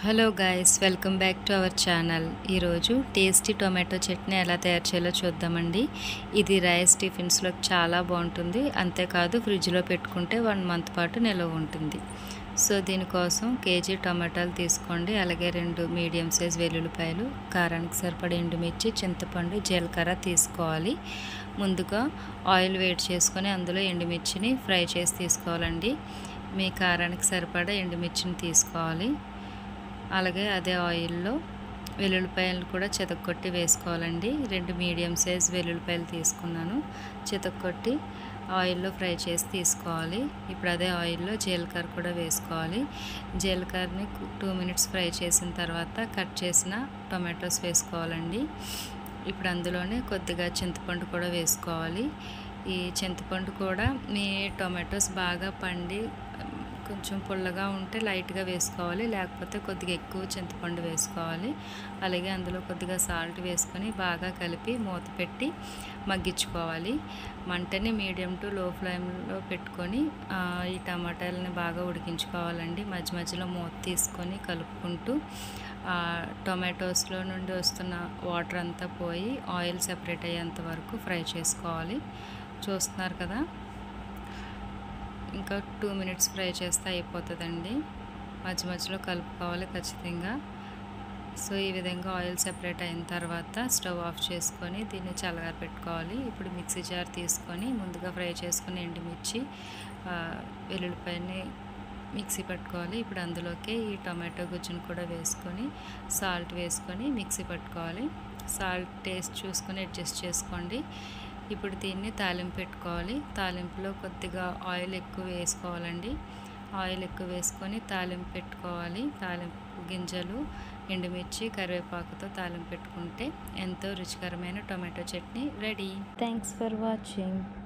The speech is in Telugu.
Hello guys, welcome back to our channel. ఈరోజు టేస్టీ టొమాటో చట్నీ ఎలా తయారు చేయాలో చూద్దామండి. ఇది రైస్ టిఫిన్స్లోకి చాలా బాగుంటుంది. అంతేకాదు ఫ్రిడ్జ్లో పెట్టుకుంటే 1 మంత్ పాటు నిల్వ ఉంటుంది. సో దీనికోసం కేజీ టొమాటోలు తీసుకోండి. అలాగే 2 మీడియం సైజ్ వెల్లుల్లిపాయలు, కారానికి సరిపడే ఎండుమిర్చి, చింతపండు, జీలకర్ర తీసుకోవాలి. ముందుగా ఆయిల్ వేడి చేసుకొని అందులో ఎండుమిర్చిని ఫ్రై చేసి తీసుకోవాలండి. మీ కారానికి సరిపడా ఎండుమిర్చిని తీసుకోవాలి. అలాగే అదే ఆయిల్లో వెల్లుల్లిపాయలు కూడా చితక్కొట్టి వేసుకోవాలండి. 2 మీడియం సైజ్ వెల్లుల్లిపాయలు తీసుకున్నాను. చితక్కొట్టి ఆయిల్లో ఫ్రై చేసి తీసుకోవాలి. ఇప్పుడు అదే ఆయిల్లో జీలకర్ర కూడా వేసుకోవాలి. జీలకర్రని 2 మినిట్స్ ఫ్రై చేసిన తర్వాత కట్ చేసిన టొమాటోస్ వేసుకోవాలండి. ఇప్పుడు అందులోనే కొద్దిగా చింతపండు కూడా వేసుకోవాలి. ఈ చింతపండు కూడా మీ టొమాటోస్ బాగా పండి కొంచెం పుల్లగా ఉంటే లైట్గా వేసుకోవాలి, లేకపోతే కొద్దిగా ఎక్కువ చింతపండు వేసుకోవాలి. అలాగే అందులో కొద్దిగా సాల్ట్ వేసుకొని బాగా కలిపి మూత పెట్టి మగ్గించుకోవాలి. మంటని మీడియం టు లో ఫ్లేమ్లో పెట్టుకొని ఈ టమాటాలని బాగా ఉడికించుకోవాలండి. మధ్య మధ్యలో మూత తీసుకొని కలుపుకుంటూ టొమాటోస్లో నుండి వస్తున్న వాటర్ అంతా పోయి ఆయిల్ సెపరేట్ అయ్యేంత వరకు ఫ్రై చేసుకోవాలి. చూస్తున్నారు కదా, ఇంకా 2 మినిట్స్ ఫ్రై చేస్తే అయిపోతుందండి. మధ్య మధ్యలో కలుపుకోవాలి ఖచ్చితంగా. సో ఈ విధంగా ఆయిల్ సెపరేట్ అయిన తర్వాత స్టవ్ ఆఫ్ చేసుకొని దీన్ని చల్లగారి పెట్టుకోవాలి. ఇప్పుడు మిక్సీ జార్ తీసుకొని ముందుగా ఫ్రై చేసుకుని ఎండుమిర్చి, వెల్లుల్లిపాయని మిక్సీ పట్టుకోవాలి. ఇప్పుడు అందులోకి ఈ టొమాటో గుజ్జును కూడా వేసుకొని సాల్ట్ వేసుకొని మిక్సీ పట్టుకోవాలి. సాల్ట్ టేస్ట్ చూసుకొని అడ్జస్ట్ చేసుకోండి. ఇప్పుడు దీన్ని తాలింపు పెట్టుకోవాలి. తాలింపులో కొద్దిగా ఆయిల్ ఎక్కువ వేసుకోవాలండి. ఆయిల్ ఎక్కువ వేసుకొని తాలింపు పెట్టుకోవాలి. తాలింపు గింజలు, ఎండుమిర్చి, కరివేపాకుతో తాలింపు పెట్టుకుంటే ఎంతో రుచికరమైన tomato chutney ready. Thanks for watching.